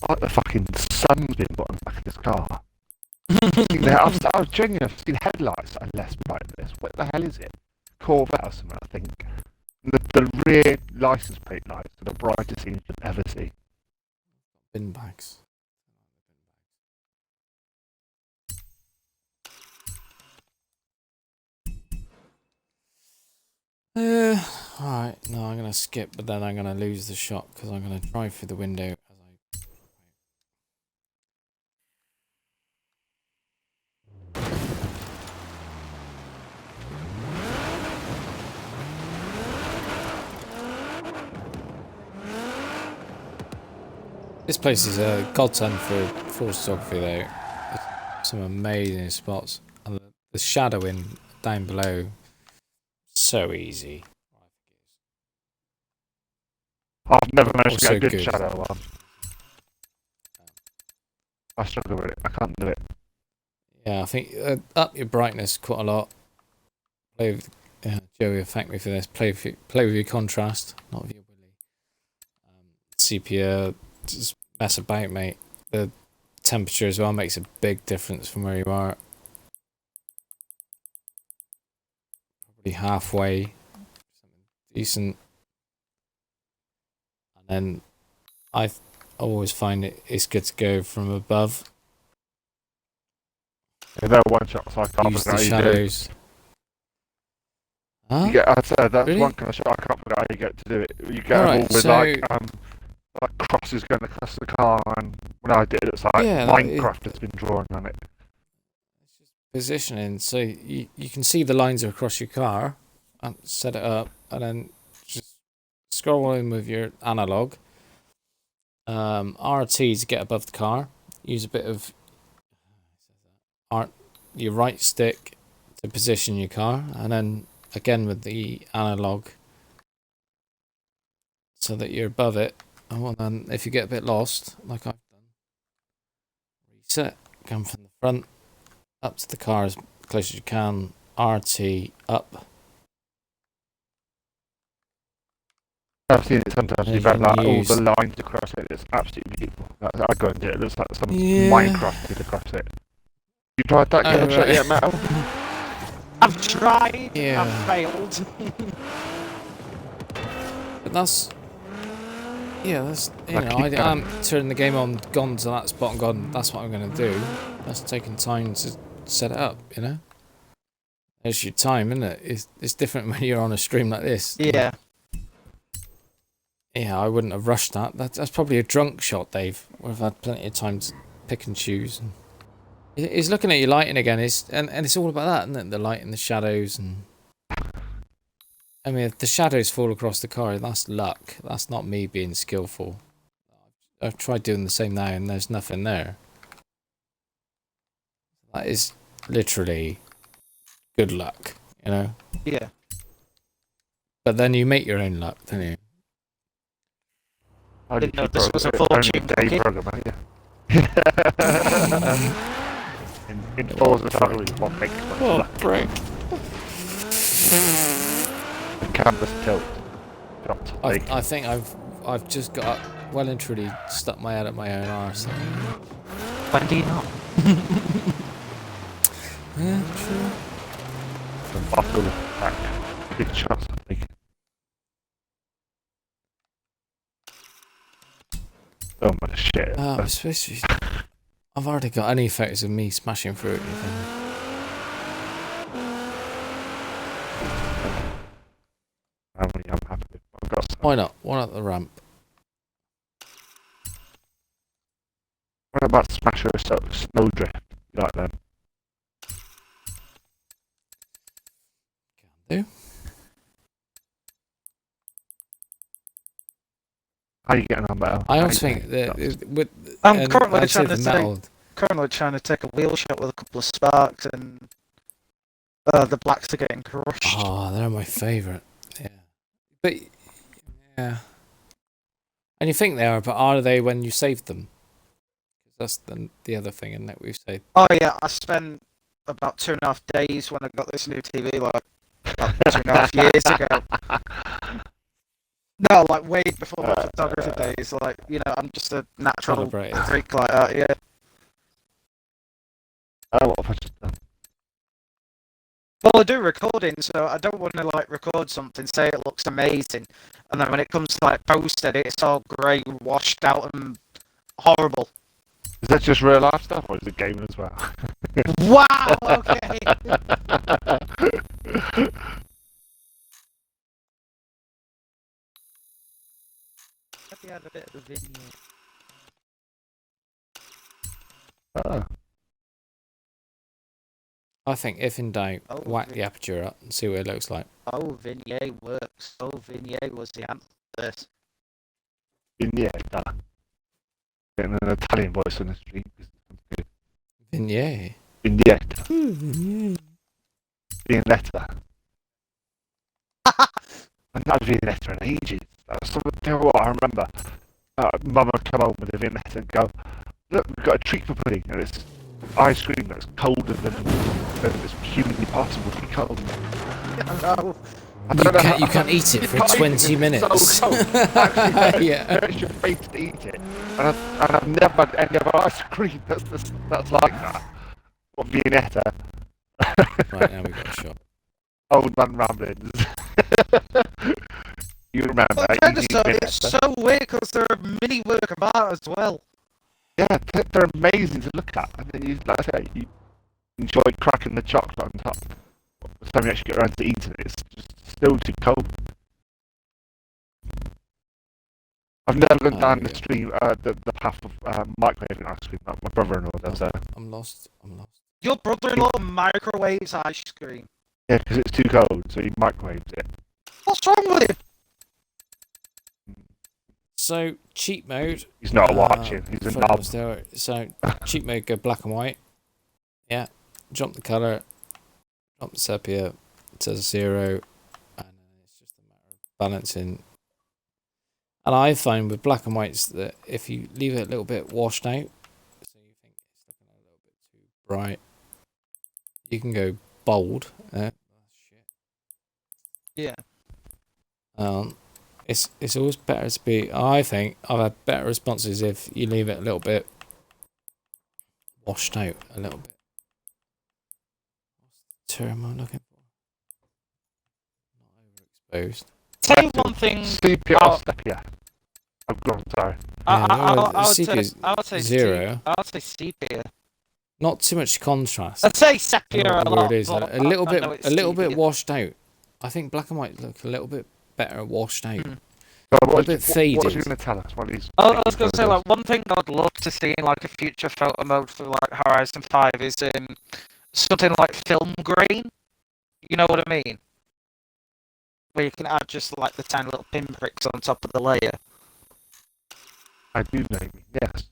S2: Like the fucking sun's been put on the back of this car. I've genuinely seen headlights that are less bright than this. What the hell is it? Corvette or something, I think. The rear license plate lights are the brightest thing you could ever see.
S1: bin bags. Alright, no, I'm gonna skip, but then I'm gonna lose the shot because I'm gonna drive through the window as I. This place is a godsend for Forzatography though. There's some amazing spots. And the shadowing down below, so easy.
S2: I've never managed to
S1: Also
S2: get a good
S1: good.
S2: shadow one. I struggle with it. I can't do it.
S1: Yeah, I think up your brightness quite a lot. Play with, Joey will thank me for this. Play with your contrast, not with your willy. Sepia, just mess about, mate. The temperature as well makes a big difference from where you are. Probably halfway, something decent. And then I always find it's good to go from above.
S2: Yeah, they're one shots. I can't
S1: Use
S2: figure
S1: the
S2: out how you do.
S1: shadows. Huh?
S2: You get, I'd say that's
S1: Really?
S2: one kind of shot I can't figure out how you get to do it. You get
S1: Alright,
S2: them all with
S1: so-
S2: like crosses going across the car, and when I did it, it's like
S1: Yeah,
S2: Minecraft has been drawn on it.
S1: Positioning, so you can see the lines across your car and set it up, and then just scroll in with your analog. RT to get above the car. Use a bit of your right stick to position your car, and then again with the analog so that you're above it. Oh, and then if you get a bit lost, like I've done, reset, come from the front up to the car as close as you can. RT up.
S2: I've seen it sometimes.
S1: You
S2: You've had
S1: can
S2: like all
S1: use-
S2: the lines across it. It's absolutely beautiful. I go and do it. It looks like some
S1: Yeah.
S2: Minecraft did across it. You tried that kind of shot
S1: right.
S2: yet, Metal?
S3: I've tried.
S1: Yeah.
S3: I've failed.
S1: But that's you
S2: Like,
S1: know,
S2: keep going.
S1: I'm turning the game on, gone to that spot and gone, that's what I'm going to do. That's taking time to set it up, you know? There's your time, isn't it? It's different when you're on a stream like this.
S3: Yeah.
S1: Yeah, I wouldn't have rushed that. That's probably a drunk shot, Dave. We've had plenty of time to pick and choose. And he's looking at your lighting again, and it's all about that, isn't it? The light and the shadows. And I mean, if the shadows fall across the car, that's luck. That's not me being skillful. I've tried doing the same now, and there's nothing there. That is literally good luck, you know?
S3: Yeah.
S1: But then you make your own luck, don't you?
S2: I
S3: Didn't know
S2: literally
S3: this was a
S2: broke it.
S3: fortune
S2: Only Dave
S3: cookie.
S2: program, yeah. in Forzatography, what makes much
S1: Oh,
S2: luck.
S1: great.
S2: The canvas tilt. Shot.
S1: I think I've just got well and truly stuck my head up my own arse.
S3: When do you not?
S1: Yeah, true.
S2: Some bottle back. Big shots, I think. Oh my shit.
S1: It's supposed to be. I've already got any photos of me smashing through it.
S2: I'm happy. I've got some.
S1: Why not? Why not the ramp?
S2: What about Smasher or Snowdrift? You like them?
S1: Can do.
S2: How are you getting on, Metal?
S1: I also think that with
S3: I'm
S1: and
S3: currently
S1: I'd say
S3: trying
S1: the
S3: to
S1: metal.
S3: currently trying to take a wheel shot with a couple of sparks, and the blacks are getting crushed.
S1: Oh, they're my favourite. Yeah, but yeah, and you think they are, but are they when you save them? That's the other thing, isn't it? We've saved.
S3: Oh yeah, I spent about 2.5 days when I got this new TV, like about 2.5 years ago. No, like way before my photography days. Like, you know, I'm just a natural
S1: Celebrated.
S3: freak like that. Yeah.
S2: Oh, what have I just done?
S3: Well, I do recording, so I don't want to like record something, say it looks amazing, and then when it comes to like posted, it's all grey, washed out, and horrible.
S2: Is that just real life stuff, or is it gaming as well?
S3: Wow. Okay. Maybe add a bit of the video.
S2: Oh.
S1: I think if in doubt,
S3: Oh,
S1: whack the aperture up and see what it looks like.
S3: Oh, Vignette works. Oh, Vignette was the answer to this.
S2: Vignetta. Getting an Italian voice on the street.
S1: Vignette.
S2: Vignetta.
S1: Vignette.
S2: Vignetta. I've not had Vignetta in ages. You know what I remember? Mum would come home with a Vignetta and go, look, we've got a treat for pudding, and it's ice cream that's colder than it's humanly possible to be cold.
S3: No.
S1: You can't eat it for 20 minutes.
S2: So cold. Actually,
S1: Yeah.
S2: hurts your face to eat it. And I've never had any other ice cream that's like that. What, Viennetta?
S1: Right, now we've got a shot.
S2: Old man ramblings. You remember?
S3: But
S2: you
S3: Predator,
S2: eat
S3: it's
S2: Viennetta?
S3: so weird because they're a mini work of art as well.
S2: Yeah, they're amazing to look at. And then you, like I say, you enjoy cracking the chocolate on top. By the time you actually get around to eating it, it's just still too cold. I've never gone down the stream, the path of microwaving ice cream. My brother-in-law does that.
S1: I'm lost.
S3: Your brother-in-law microwaves ice cream.
S2: Yeah, because it's too cold, so he microwaves it.
S3: What's wrong with him?
S1: So, cheat mode.
S2: He's not watching, he's a knob.
S1: So, cheat mode, go black and white. Yeah. Jump the colour. Jump the sepia. It says 0. And it's just a matter of balancing. And I find with black and whites that if you leave it a little bit washed out, so you think it's looking a little bit too bright, you can go bold.
S3: Yeah.
S1: It's always better to be. I think I've had better responses if you leave it a little bit washed out, a little bit. What's the term I'm looking for? Not overexposed.
S3: Tell you one thing.
S2: Sepia or sepia? I'm gone, sorry.
S3: I would say
S1: 0.
S3: I would say sepia.
S1: Not too much contrast.
S3: I'd say
S1: I
S3: sepia
S1: don't know
S3: a
S1: what the
S3: lot.
S1: word is.
S3: but
S1: A little
S3: I
S1: bit,
S3: know it's
S1: a little bit
S3: sepia.
S1: washed out. I think black and white look a little bit better washed out.
S3: Mm.
S2: So
S1: A bit faded.
S2: What's he going to tell us? What he's
S3: I was going to say, like, one thing I'd love to see in, like, a future photo mode for, like, Horizon 5 is something like film grain. You know what I mean? Where you can add just, like, the tiny little pinpricks on top of the layer.
S2: I do know you mean, yes.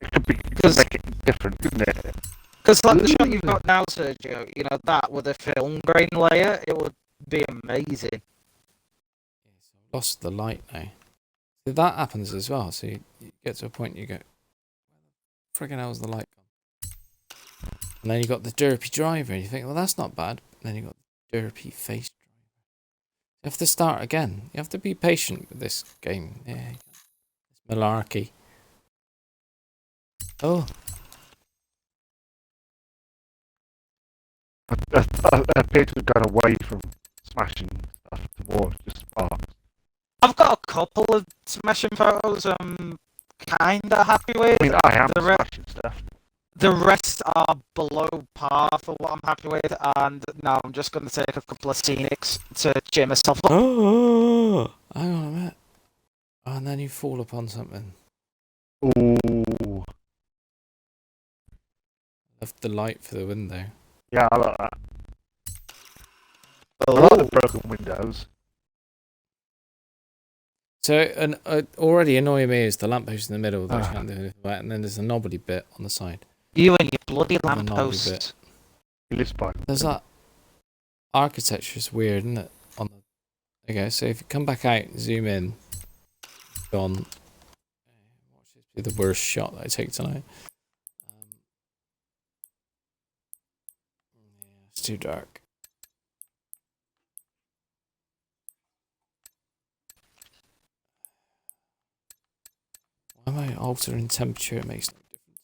S2: It could be, it could make it different, couldn't it?
S3: Because, like, the shot you've got now, Sergio, you know, that with a film grain layer, it would be amazing.
S1: Lost the light now. So that happens as well. So you get to a point you go, friggin' hell's the light gone? And then you got the derpy driver, and you think, well, that's not bad. And then you got the derpy face driver. You have to start again. You have to be patient with this game. Yeah, it's malarkey. Oh,
S2: I appear to have gone away from smashing stuff towards just sparks.
S3: I've got a couple of smashing photos I'm kinda happy with.
S2: I mean, I am
S3: The re-
S2: smashing stuff.
S3: The rest are below par for what I'm happy with, and now I'm just going to take a couple of scenics to cheer myself up.
S1: oh, hang on a minute. Oh, and then you fall upon something.
S2: Ooh.
S1: Left the light for the window.
S2: Yeah, I like that. I like the broken windows.
S1: So, already annoying me is the lamppost in the middle that I can't do anything about, and then there's a knobbly bit on the side.
S3: You and your bloody
S1: And a knobbly
S3: lamppost.
S1: bit.
S2: He lives by them.
S1: There's that architecture is weird, isn't it? Okay, so if you come back out, zoom in, gone. Watch this be the worst shot that I take tonight. Yeah, it's too dark. Why am I altering temperature? It makes no difference.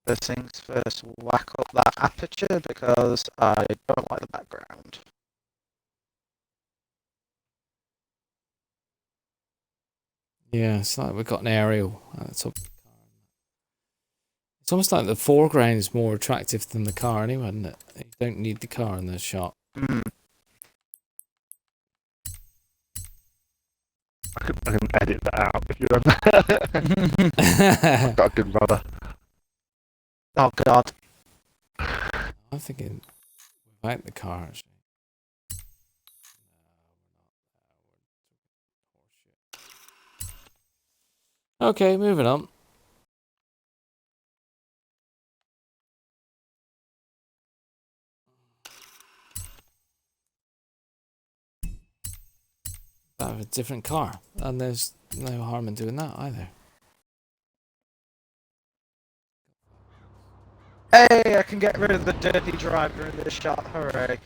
S3: First things first, whack up that aperture because I don't like the background.
S1: Yeah, it's like we've got an aerial at the top of the car. It's almost like the foreground is more attractive than the car anyway, isn't it? You don't need the car in the shot.
S2: I can edit that out if you want. I've got a good brother.
S3: Oh god.
S1: I'm thinking without the car actually. Okay, moving on. I have a different car, and there's no harm in doing that either.
S3: Hey, I can get rid of the dirty driver in this shot, hooray.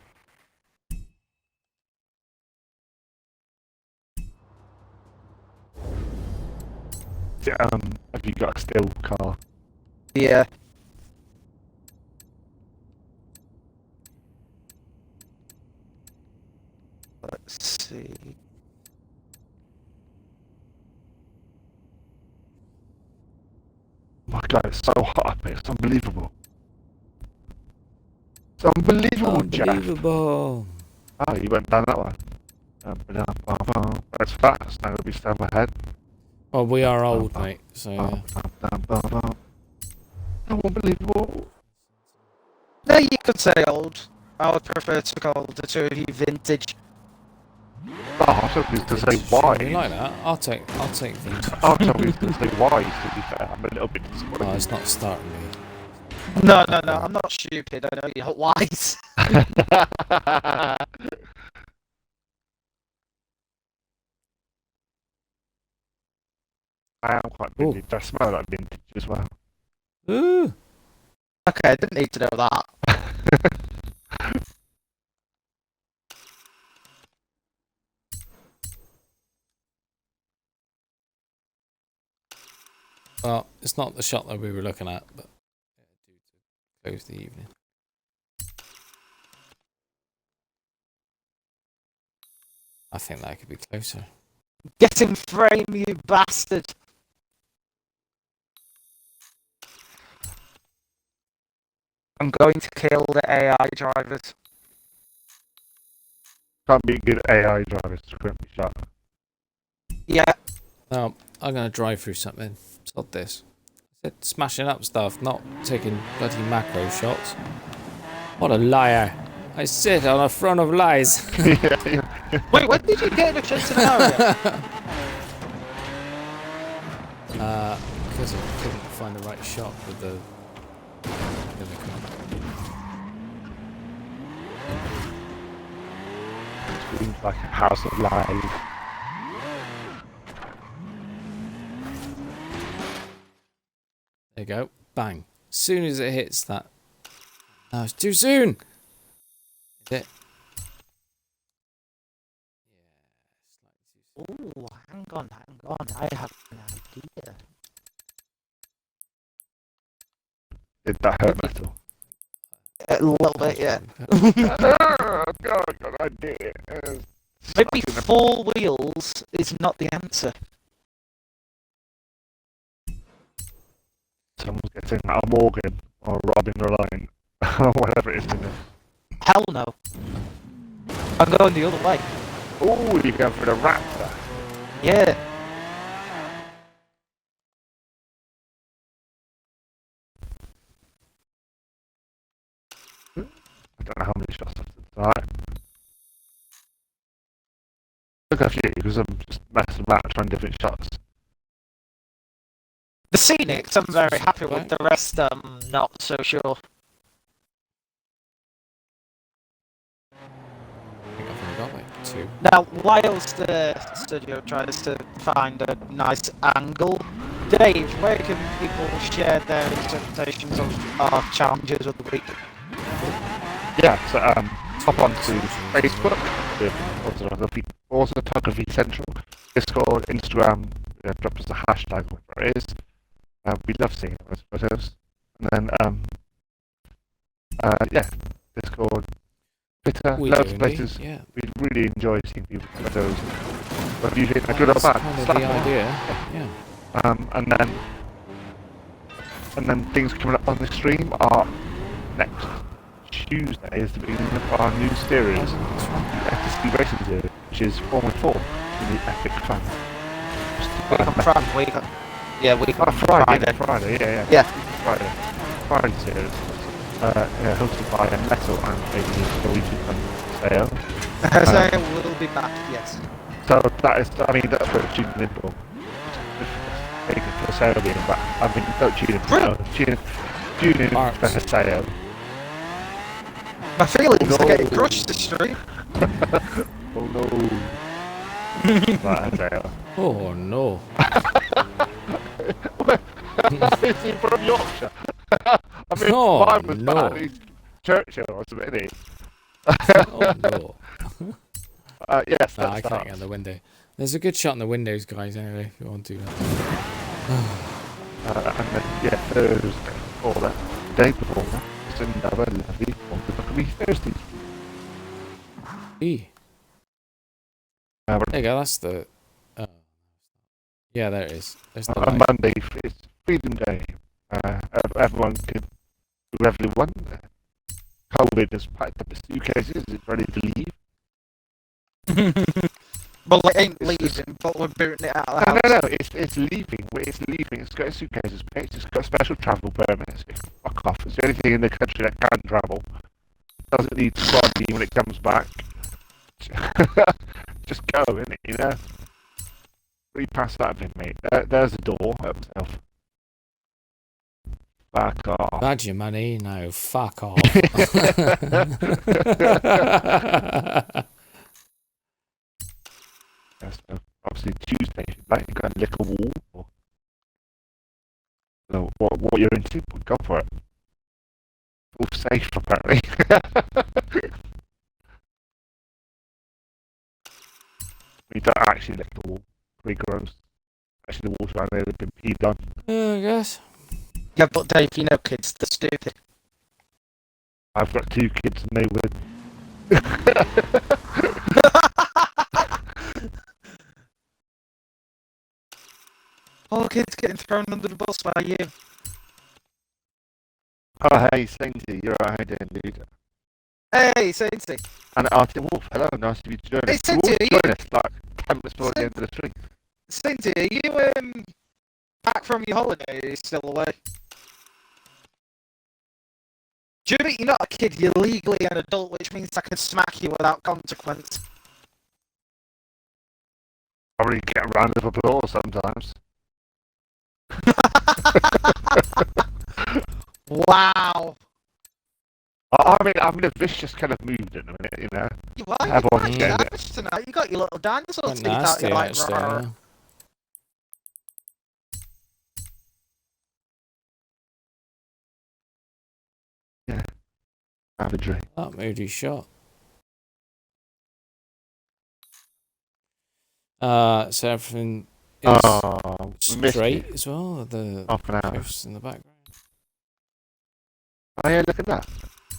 S2: Have you got a still car?
S3: Yeah. Let's see.
S2: My God, it's so hot up here. It's unbelievable. It's unbelievable, Jeff.
S1: Unbelievable.
S2: Oh, you went down that one. That's fast. Now we step ahead.
S1: Well, we are old, mate, so yeah.
S2: Oh, unbelievable.
S3: No, you could say old. I would prefer to call the two of you vintage.
S2: Oh, I thought you was going to say
S1: You
S2: why.
S1: like that? I'll take vintage.
S2: I thought you was going to say why, to be fair. I'm a little bit disappointed.
S1: Oh, it's not starting me.
S3: No, I'm not stupid. I know you're wise.
S2: I am quite vintage. I smell like vintage as well.
S1: Ooh.
S3: Okay, I didn't need to know that.
S1: Well, it's not the shot that we were looking at, but due to close the evening. I think that could be closer.
S3: Get in frame, you bastard. I'm going to kill the AI drivers.
S2: Can't be good AI drivers to currently shot.
S3: Yeah.
S1: Now, I'm going to drive through something. Stop this. I said smashing up stuff, not taking bloody macro shots. What a liar. I sit on a front of lies.
S3: Wait, when did you get in a shit scenario?
S1: Because I couldn't find the right shot with the...
S2: Seems like a house of lies.
S1: There you go. Bang. As soon as it hits that... No, it's too soon! Is it?
S3: Ooh, hang on. I have an idea.
S2: Did that hurt metal?
S3: A little bit, yeah.
S2: Oh, God, I did it.
S3: Maybe 4 wheels is not the answer.
S2: Someone's getting Al Morgan or Robin Reliant or whatever it is in it.
S3: Hell no. I'm going the other way.
S2: Oh, you're going for the Raptor.
S3: Yeah.
S2: I don't know how many shots I've done tonight. took a few because I'm just messing about trying different shots.
S3: The scenics, I'm very happy with. The rest, I'm not so sure.
S1: I think I've only got like 2.
S3: Now, whilst the studio tries to find a nice angle, Dave, where can people share their interpretations of our challenges of the week?
S2: Yeah, so hop onto Facebook with Forzatography Central, Discord, Instagram, drop us a hashtag, whatever it is. We love seeing those photos. And then, yeah, Discord, Twitter,
S1: We
S2: loads
S1: do
S2: of places.
S1: indeed, yeah.
S2: We really enjoy seeing people's photos. Whether you think they're good or
S1: That's
S2: bad.
S1: kind of
S2: slap
S1: the
S2: them on.
S1: idea. Yeah.
S2: And then things coming up on the stream are next Tuesday is the beginning of our new series,
S1: That's right.
S2: the FTC Racing Series, which is Formula 4 in the Epic Fun.
S3: Week on Friday. Week on
S2: Friday, yeah.
S3: Yeah.
S2: Friday series. Hosted by Metal and a Norwegian Sayo.
S3: So we'll be back, yes.
S2: So that is, I mean, that's what tuning in for. Thank you for Sayo being back. I mean, don't tune in for tune in
S1: Marks.
S2: for Sayo.
S3: My feelings
S2: No.
S3: are getting crushed this stream.
S2: Oh no. Right, Sayo.
S1: Oh no.
S2: Is he from Yorkshire? I mean,
S1: Oh,
S2: mine was
S1: no.
S2: bad. He's Churchill or something, isn't he?
S1: Oh no.
S2: Yes,
S1: Nah, I
S2: that's
S1: can't get out the window. There's a good shot in the windows, guys, anyway, if you want to do that.
S2: And then, yeah, Thursday before that, day before that, it's another lovely Forzatography Thursday.
S1: E. There you go, that's the... yeah, there it is. There's the
S2: On
S1: light.
S2: Monday, it's Freedom Day. Everyone can do whatever they want. COVID has packed up its suitcases, it's ready to leave.
S3: Well, it ain't leaving, but we're booting it out of the house.
S2: No, it's leaving. It's leaving. It's got its suitcases packed. It's got special travel permits. Fuck off. It's the only thing in the country that can travel. Doesn't need to quarantine when it comes back. Just go, innit, you know? Read past that bit, mate. There's the door. Help yourself. Fuck off.
S1: Badge your money, no, fuck off.
S2: So obviously Tuesday, if you'd like, you got to lick a wall. Or, you know, what you're into, go for it. All safe, apparently. You don't actually lick the wall. Pretty gross. Actually, the walls around there have been peed on.
S1: I guess.
S3: Yeah, but Dave, you know kids, they're stupid.
S2: I've got 2 kids and they would.
S3: All the kids getting thrown under the bus by you.
S2: Oh, hey, Sainty, you're right, how you doing, dude?
S3: Hey, Sainty.
S2: And Artie Wolf, hello, nice to be joining
S3: Hey,
S2: us.
S3: Sainty,
S2: You
S3: are you-
S2: join us like 10 minutes before the end of the stream.
S3: Sainty, are you back from your holiday? Or are you still away? Jimmy, you're not a kid, you're legally an adult, which means I can smack you without consequence.
S2: Probably get a round of applause sometimes.
S3: Wow.
S2: I mean, a vicious kind of mood in a minute, you know.
S3: You are,
S2: Everyone's
S3: you're quite
S2: getting it.
S3: savage tonight. You got your little dinosaur
S1: Quite
S3: teeth out.
S1: nasty,
S3: You're like,
S1: actually.
S3: "Rawr."
S1: Yeah.
S2: Savagery.
S1: That moody shot. So everything is
S2: Oh, we missed
S1: straight
S2: it.
S1: as well. The
S2: Half an hour.
S1: cliffs in the background.
S2: Oh yeah, look at that.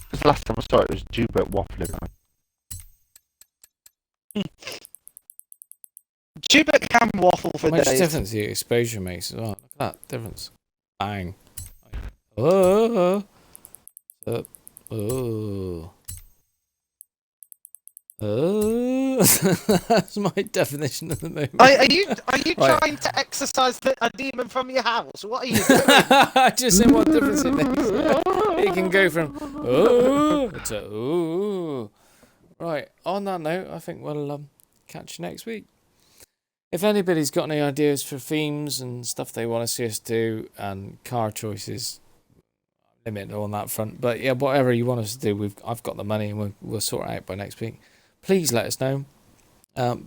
S2: Because last time I saw it was Jubert waffling on.
S3: Jubert can waffle for
S1: How much
S3: days.
S1: difference the exposure makes as well. Look at that difference. Bang. Oh. Oh. Oh. That's my definition of the moment.
S3: Are you
S1: Right.
S3: trying to exercise a demon from your house? What are you doing?
S1: I just saying what difference it makes. It can go from oh to oh. Right. On that note, I think we'll catch you next week. If anybody's got any ideas for themes and stuff they want to see us do and car choices, limit on that front. But yeah, whatever you want us to do, I've got the money and we'll sort it out by next week. Please let us know.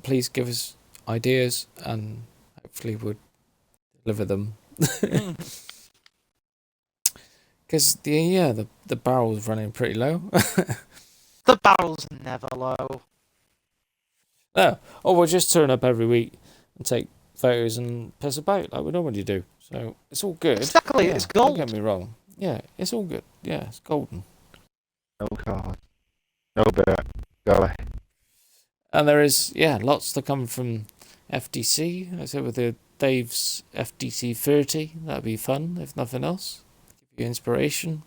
S1: Please give us ideas and hopefully we'll deliver them. Because the barrel's running pretty low.
S3: The barrel's never low.
S1: No. Or we'll just turn up every week and take photos and piss about like we normally do. So it's all good.
S3: Exactly,
S1: Yeah,
S3: it's gold.
S1: Don't get me wrong. Yeah, it's all good. Yeah, it's golden.
S2: No card. No bet. Go away.
S1: And there is, lots to come from FTC. I said with the Dave's FTC 30, that'd be fun, if nothing else. Give you inspiration.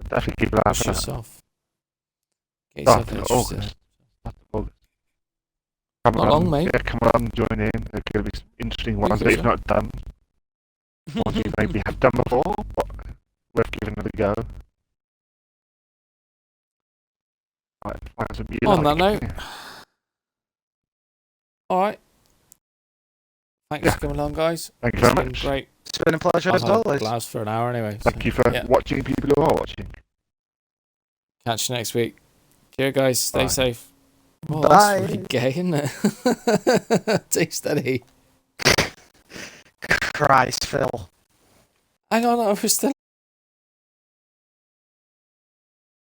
S2: Definitely keep an eye
S1: Push
S2: for that.
S1: yourself. Get yourself
S2: Start of
S1: interested.
S2: August. Start of August. Come
S1: Not long, mate.
S2: Yeah, come along, join in. There's going to be some interesting ones that
S1: Okay,
S2: you've not done. Ones you maybe have done before, but worth giving it a go. Right, find something you
S1: On
S2: like.
S1: that note, alright. Thanks for coming along, guys.
S2: Thank you very
S1: It's been
S2: much.
S1: great.
S3: It's been a pleasure as
S1: I'll
S3: always.
S1: last for an hour anyway.
S2: Thank
S1: so,
S2: you for
S1: yeah.
S2: watching, people who are watching.
S1: Catch you next week. Cheers, guys. Stay
S2: Bye.
S1: safe. Oh,
S3: Bye.
S1: that's really gay, isn't it? Stay steady.
S3: Christ, Phil.
S1: Hang on, I was still